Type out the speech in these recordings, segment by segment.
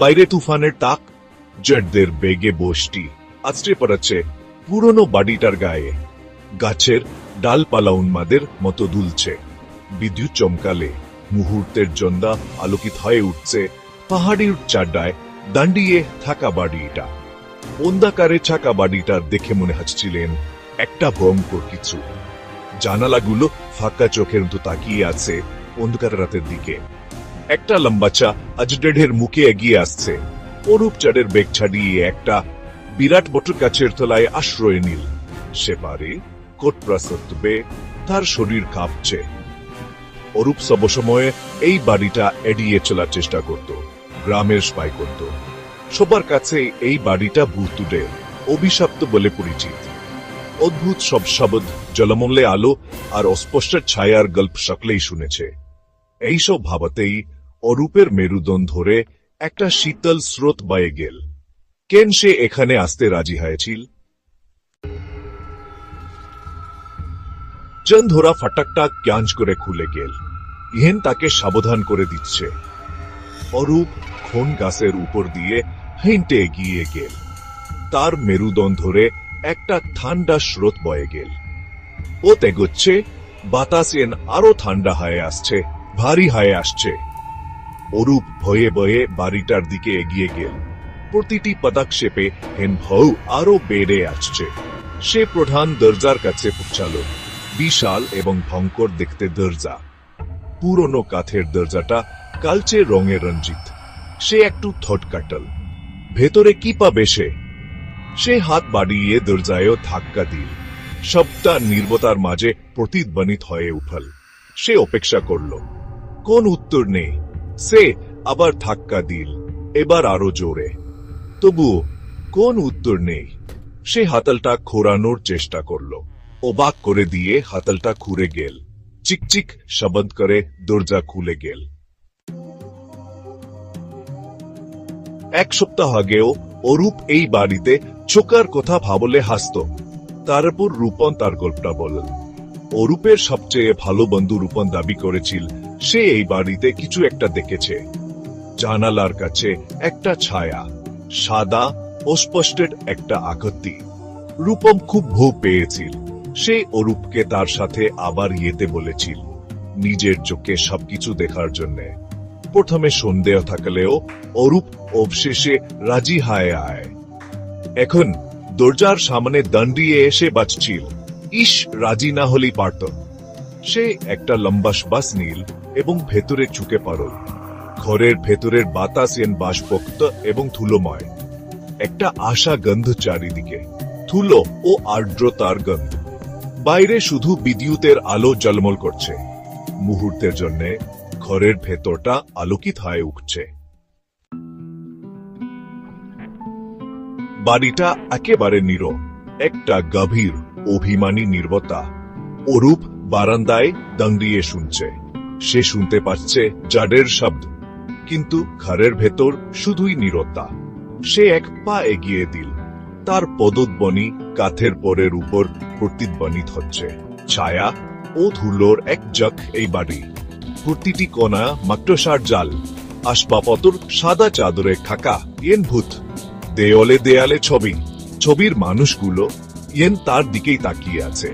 বাইরে তুফানের তাক, জেটদের বেগে বৃষ্টি আছড়ে পড়েছে পুরনো বাড়িটার গায়ে। গাছের ডালপালা উন্মাদের মতো দুলছে। বিদ্যুৎ চমকালে মুহূর্তের জন্য আলোকিত হয়ে উঠছে পাহাড়ির চারটায় দাঁড়িয়ে থাকা বাড়িটা। অন্ধকারে থাকা বাড়িটা দেখে মনে হচ্ছিলেন একটা ভয়ঙ্কর কিছু। জানালাগুলো ফাঁকা চোখের মতো তাকিয়ে আছে অন্ধকার রাতের দিকে। একটা লম্বাচা আজডেঢের মুখে এগিয়ে আসছে। অরূপ চাঁদের বেগ ছাড়িয়ে একটা বিরাট বট গাছের তলায় আশ্রয় নিল। সে পারে কোট প্রাসত্বে তার শরীর কাঁপছে। অরূপ সবসময়ে এই বাড়িটা এড়িয়ে চলার চেষ্টা করত, গ্রামের স্পাই করত। সবার কাছে এই বাড়িটা ভূতুড়ে, অভিশপ্ত বলে পরিচিত। অদ্ভুত সব শব্দ, জলমলে আলো আর অস্পষ্ট ছায়ার গল্প সকলেই শুনেছে। এইসব ভাবতেই অরূপের মেরুদণ্ড ধরে একটা শীতল স্রোত বয়ে গেল। কেন সে এখানে আসতে রাজি হয়েছিল? চন্দরা ফাটকটা ক্যাঞ্চ করে খুলে গেল। ইহেন তাকে সাবধান করে দিচ্ছে। অরূপ খন গাছের উপর দিয়ে হেঁটে এগিয়ে গেল। তার মেরুদণ্ড ধরে একটা ঠান্ডা স্রোত বয়ে গেল। ও তেগোচ্ছে, বাতাস এন আরো ঠান্ডা হয়ে আসছে, ভারী হয়ে আসছে। অরূপ ভয়ে ভয়ে বাড়িটার দিকে এগিয়ে গেল। প্রতিটি পদক্ষেপে হেন ভয় আরো বেড়ে আসছে। সে প্রধান দরজার কাছে পৌঁছাল। বিশাল এবং ভয়ঙ্কর দেখতে দরজা। পুরনো কাঠের দরজাটা কালচে রঙে রঞ্জিত। সে একটু থট কাটল। ভেতরে কি পাবে সে? সে হাত বাড়িয়ে দরজায় ধাক্কা দিল। সবটা নীরবতার মাঝে প্রতিধ্বনিত হয়ে উঠল। সে অপেক্ষা করল। কোন উত্তর নেই। সে আবার ধাক্কা দিল, এবার আরো জোরে। তবুও কোন উত্তর নেই। সে হাতলটা খোরানোর চেষ্টা করল। অবাক করে দিয়ে হাতলটা খুঁড়ে গেল। চিকচিক শব্দ করে দরজা খুলে গেল। এক সপ্তাহ আগেও অরূপ এই বাড়িতে চোকার কথা ভাবলে হাসত। তারপর রূপন তার গল্পটা বলল। অরূপের সবচেয়ে ভালো বন্ধু রূপন দাবি করেছিল সে এই বাড়িতে কিছু একটা দেখেছে। জানালার কাছে একটা ছায়া, সাদা অস্পষ্টের একটা আকৃতি। রূপম খুব ভয় পেয়েছিল। সে অরূপকে তার সাথে আবার যেতে বলেছিল, নিজের চোখে সবকিছু দেখার জন্য। প্রথমে সন্দেহ থাকলেও অরূপ অবশেষে রাজি হয়ে আয়। এখন দরজার সামনে দাঁড়িয়ে এসে বাঁচছিল। ইস, রাজি না হলেই পারত। সে একটা লম্বা শ্বাস নিল এবং ভেতরে ঝুঁকে পড়ল। ঘরের ভেতরের বাতাস এন বাষ্পোক্ত এবং ধুলোময়। একটা আশা গন্ধ চারিদিকে, ধুলো ও আর্দ্রতার গন্ধ। বাইরে শুধু বিদ্যুতের আলো ঝলমল করছে। মুহূর্তের জন্য ঘরের ভেতরটা আলোকিত হয়ে উঠছে। বাড়িটা একেবারে নীরব। একটা গভীর অভিমানী নীরবতা। অরূপ বারান্দায় দাঁড়িয়ে শুনছে। সে শুনতে পাচ্ছে জাডের শব্দ, কিন্তু ঘরের ভেতর শুধুই নীরবতা। সে এক পা এগিয়ে দিল। তার পদধ্বনি কাঠের পরের উপর প্রতিধ্বনিত হচ্ছে। ছায়া ও ধুলোর এক জগ এই বাড়ি। প্রতিটি কোণা মাকড়সার জাল, আসবাবপত্র সাদা চাদরে ঢাকা। ইয়েন ভূত। দেয়ালে দেয়ালে ছবি। ছবির মানুষগুলো ইয়েন তার দিকেই তাকিয়ে আছে।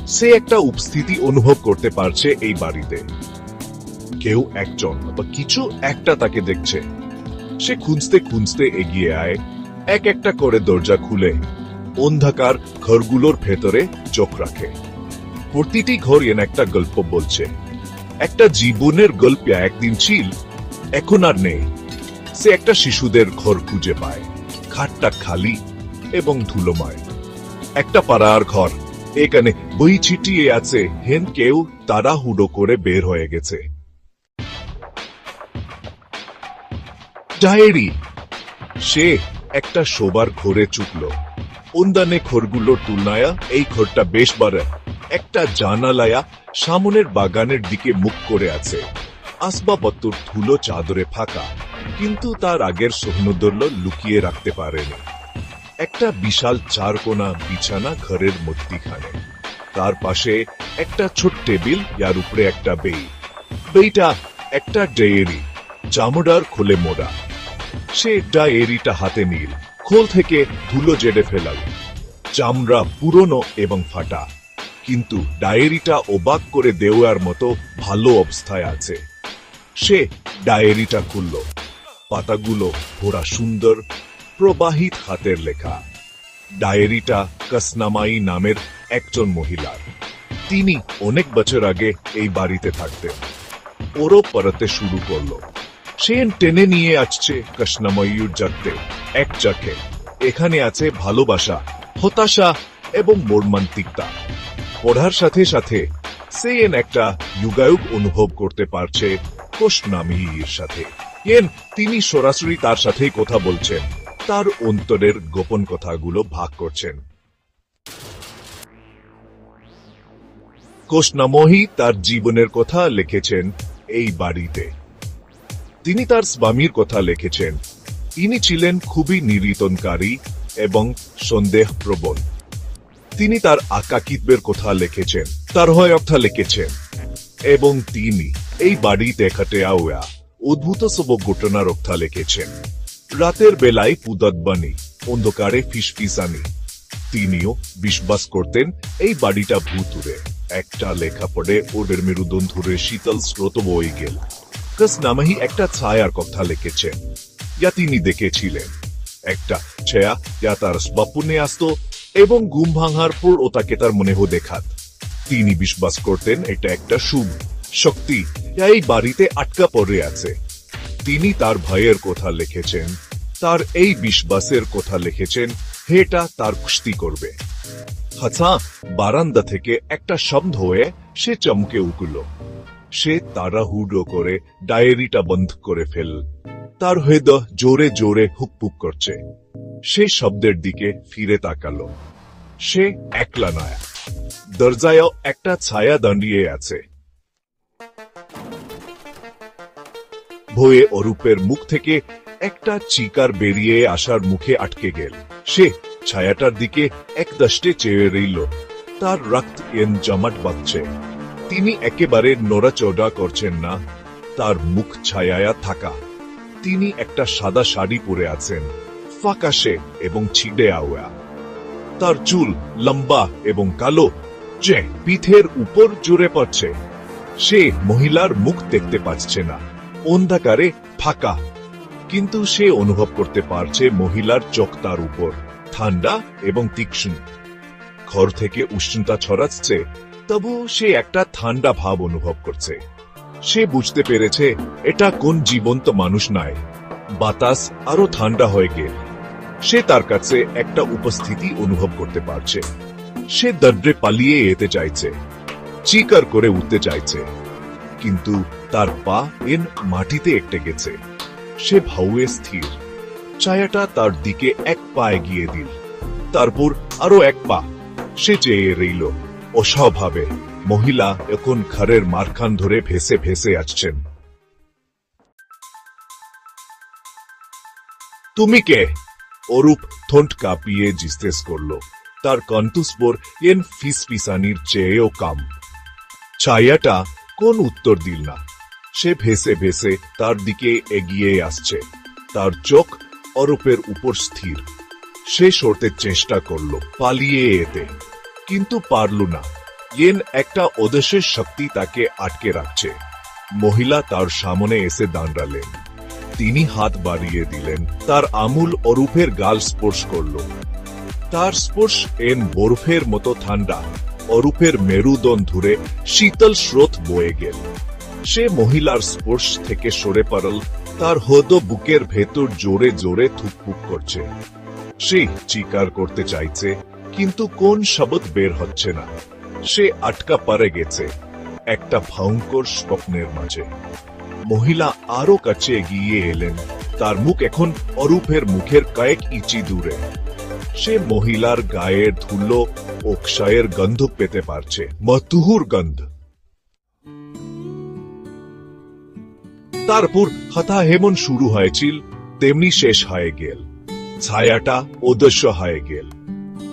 সে একটা উপস্থিতি অনুভব করতে পারছে এই বাড়িতে। কেউ একজন বা কিছু একটা তাকে দেখছে। সে খুঁজতে খুঁজতে এগিয়ে আয়। এক একটা করে দরজা খুলে অন্ধকার ঘরগুলোর ভেতরে চোখ রাখে। প্রতিটি ঘর এন একটা গল্প বলছে। একটা জীবনের গল্প একদিন ছিল, এখন আর নেই। সে একটা শিশুদের ঘর খুঁজে পায়। খাটটা খালি এবং ধুলোময়। একটা পাড়ার ঘর, এখানে বই ছিটিয়ে আছে। হেন কেউ তাড়াহুড়ো করে বের হয়ে গেছে। ডায়েরি। সে একটা শোবার ঘরে চুকল। অন্যান্য ঘরগুলোর তুলনায় এই ঘরটা বেশ বড়। একটা জানালায়া সামনের বাগানের দিকে মুখ করে আছে। আসবাবপত্র ধুলো চাদরে ফাঁকা, কিন্তু তার আগের সৌন্দর্য লুকিয়ে রাখতে পারেনি। একটা বিশাল চারকোনা বিছানা ঘরের মধ্যিখানে। তার পাশে একটা ছোট টেবিল, যার উপরে একটা বেইটা একটা ডায়েরি, চামড়ার খোলে মোড়া। সে ডায়েরিটা হাতে নিল, খোল থেকে ধুলো জেডে ফেলাল। চামড়া পুরনো এবং ফাটা, কিন্তু ডায়েরিটা অবাক করে দেওয়ার মতো ভালো অবস্থায় আছে। সে ডায়েরিটা খুলল। পাতাগুলো ভরা সুন্দর প্রবাহিত হাতের লেখা। ডায়েরিটা কসনামাই নামের একজন মহিলার। তিনি অনেক বছর আগে এই বাড়িতে থাকতেন। ওরও পড়তে শুরু করলো। সে টেনে নিয়ে আসছে কসনামাইয়ুর জাগতে এক চাকে। এখানে আছে ভালোবাসা, হতাশা এবং মর্মান্তিকতা। পড়ার সাথে সাথে সে একটা যুগায়ুগ অনুভব করতে পারছে কসনামাইয়ের সাথে। তিনি সরাসরি তার সাথেই কথা বলছেন, তার অন্তরের গোপন কথাগুলো ভাগ করছেন। কসনামাই তার জীবনের কথা লিখেছেন এই বাড়িতে। তিনি তার স্বামীর কথা লিখেছেন। ইনি ছিলেন খুবই নির্যাতনকারী এবং সন্দেহপ্রবণ। তিনি তার একাকিত্বের কথা লিখেছেন, তার হয়তা লিখেছেন, এবং তিনি এই বাড়িতে ঘটে যাওয়া অদ্ভুত সব ঘটনার কথা লিখেছেন। রাতের বেলায় পুদতবাণী, অন্ধকারে ফিসফিসানি। তিনিও বিশ্বাস করতেন এই বাড়িটা ভূতুরে। একটা লেখা পড়ে ওদের মেরুদণ্ডে শীতল স্রোত বয়ে গেল। কসনামাই একটা ছায়ার কথা লিখেছেন, যা তিনি দেখেছিলেন। একটা ছায়া যা তার স্বপ্নে আসত এবং ঘুম ভাঙার পর ওটাকে তার মনেও দেখাত। তিনি বিশ্বাস করতেন এটা একটা শুভ শক্তি যা এই বাড়িতে আটকা পড়ে আছে। তিনি তার ভাইয়ের কথা লিখেছেন, তার এই বিশ্বাসের কথা লিখেছেন এটা তার কুস্তি করবে। বারান্দা থেকে একটা শব্দ হয়ে সে চমকে উঠল। সে তাড়াহুড়ো করে ডায়েরিটা বন্ধ করে ফেল। তার হৃদয় জোরে জোরে হুকপুক করছে। সে শব্দের দিকে ফিরে তাকালো। সে একলা নয়, দরজায়ও একটা ছায়া দাঁড়িয়ে আছে। ভয়ে অরূপের মুখ থেকে একটা চিকার বেরিয়ে আসার মুখে আটকে গেল। সে ছায়াটার দিকে এক দৃষ্টে চেয়ে রইল। তার রক্ত জমাট বাঁধছে। তিনি একেবারে নড়াচড়া করছেন না, তার মুখ ছায়া থাকা। তিনি একটা সাদা শাড়ি পরে আছেন, ফ্যাকাশে এবং ছিঁড়ে যাওয়া। তার চুল লম্বা এবং কালো, যে পিঠের উপর জুড়ে পড়ছে। সে মহিলার মুখ দেখতে পাচ্ছে না, অন্ধকারে ফাঁকা, কিন্তু সে অনুভব করতে পারছে মহিলার চোখ তার উপর ঠান্ডা এবং তীক্ষ্ণ। ঘর থেকে উষ্ণতা ছড়াচ্ছে, তবু সে একটা ঠান্ডা ভাব অনুভব করছে। সে বুঝতে পেরেছে এটা কোন জীবন্ত মানুষ নয়। বাতাস আরো ঠান্ডা হয়ে গেল। সে তার কাছে একটা উপস্থিতি অনুভব করতে পারছে। সে দরজে পালিয়ে যেতে চাইছে, চিৎকার করে উঠতে চাইছে, কিন্তু তার পা মাটিতে একটে গেছে। সে ভাউয়ে স্থির। ছায়াটা তার দিকে এক পা এগিয়ে দিল, তারপর আরো এক পা। সে চেয়ে রইল। অস্বভাবে মহিলা এখন ঘরের মারখান ধরে ভেসে ভেসে আসছেন। তুমি কে? অরূপ ঠোঁট কাঁপিয়ে জিজ্ঞেস করল। তার কণ্ঠস্বর ফিসফিসানির চেয়েও কম। ছায়াটা কোন উত্তর দিল না। সে ভেসে ভেসে তার দিকে এগিয়ে আসছে, তার চোখ অরূপের উপর স্থির। সে সরতে চেষ্টা করল, পালিয়ে যেতে, কিন্তু পারল না। একটা অদৃশ্য শক্তি তাকে আটকে রাখছে। মহিলা তার সামনে এসে দাঁড়ালেন। তিনি হাত বাড়িয়ে দিলেন। তার আঙুল অরূপের গাল স্পর্শ করল। তার স্পর্শ বরফের মতো ঠান্ডা। অরূপের মেরুদণ্ড ধরে শীতল স্রোত বয়ে গেল। সে মহিলার স্পর্শ থেকে সরে পড়ল। তার হৃদয় বুকের ভেতর জোরে জোরে থুকপুক করছে। সে চিৎকার করতে চাইছে, কিন্তু কোন শব্দ বের হচ্ছে না। সে আটকা পড়ে গেছে একটা ভয়ঙ্কর স্বপ্নের মাঝে। মহিলা আরো কাছে এগিয়ে এলেন। তার মুখ এখন অরূপের মুখের কয়েক ইঞ্চি দূরে। সে মহিলার গায়ের ধুলো ও ক্ষয়ের গন্ধ পেতে পারছে, মধুর গন্ধ। তারপর হতা হেমন শুরু হয়েছিল, তেমনি শেষ হয়ে গেল। ছায়াটা অদৃশ্য হয়ে গেল।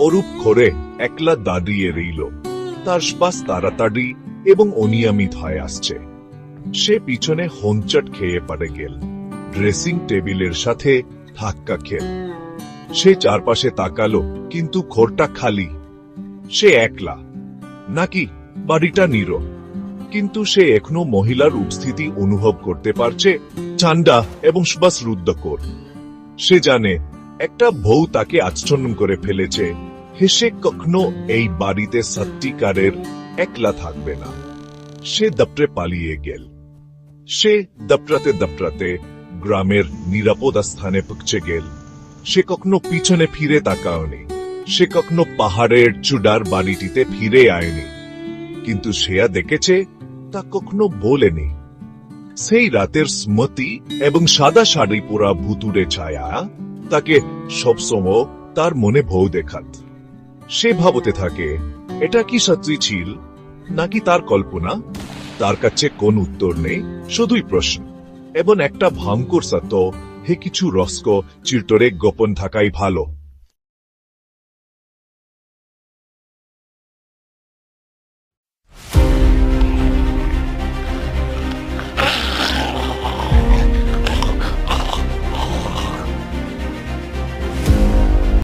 অরূপ ঘরে একলা দাঁড়িয়ে রইল। তার শ্বাস তাড়াতাড়ি এবং অনিয়মিত হয়ে আসছে। সে পিছনে হোঁচট খেয়ে পড়ে গেল। ড্রেসিং টেবিলের সাথে ধাক্কা খেল। সে চারপাশে তাকালো, কিন্তু ঘরটা খালি। সে একলা, নাকি বাড়িটা নীরব? কিন্তু সে এখনো মহিলার উপস্থিতি অনুভব করতে পারছে, ঠান্ডা এবং শ্বাসরুদ্ধকর। সে জানে একটা বউ তাকে আচ্ছন্ন করে ফেলেছে। সে কখনো এই বাড়িতে সত্যিকারের একলা থাকবে না। সে দপ্তরে পালিয়ে গেল। সে দপ্তরাতে গ্রামের নিরাপদ স্থানে পৌঁছে গেল। সে কখনো পিছনে ফিরে তাকায়নি। সে কখনো পাহাড়ের চূড়ার বাড়িটিতে ফিরে আয়নি। কিন্তু সে দেখেছে, তা কখনো বলেনি। সেই রাতের স্মৃতি এবং সাদা শাড়ি পরা ভুতুরে ছায়া তাকে সবসময় তার মনে ভয় দেখাত। সে ভাবতে থাকে, এটা কি সত্যি ছিল নাকি তার কল্পনা? তার কাছে কোন উত্তর নেই, শুধুই প্রশ্ন এবং একটা ভয়ঙ্কর সত্য, হে কিছু রহস্য চিরতরে গোপন থাকাই ভালো।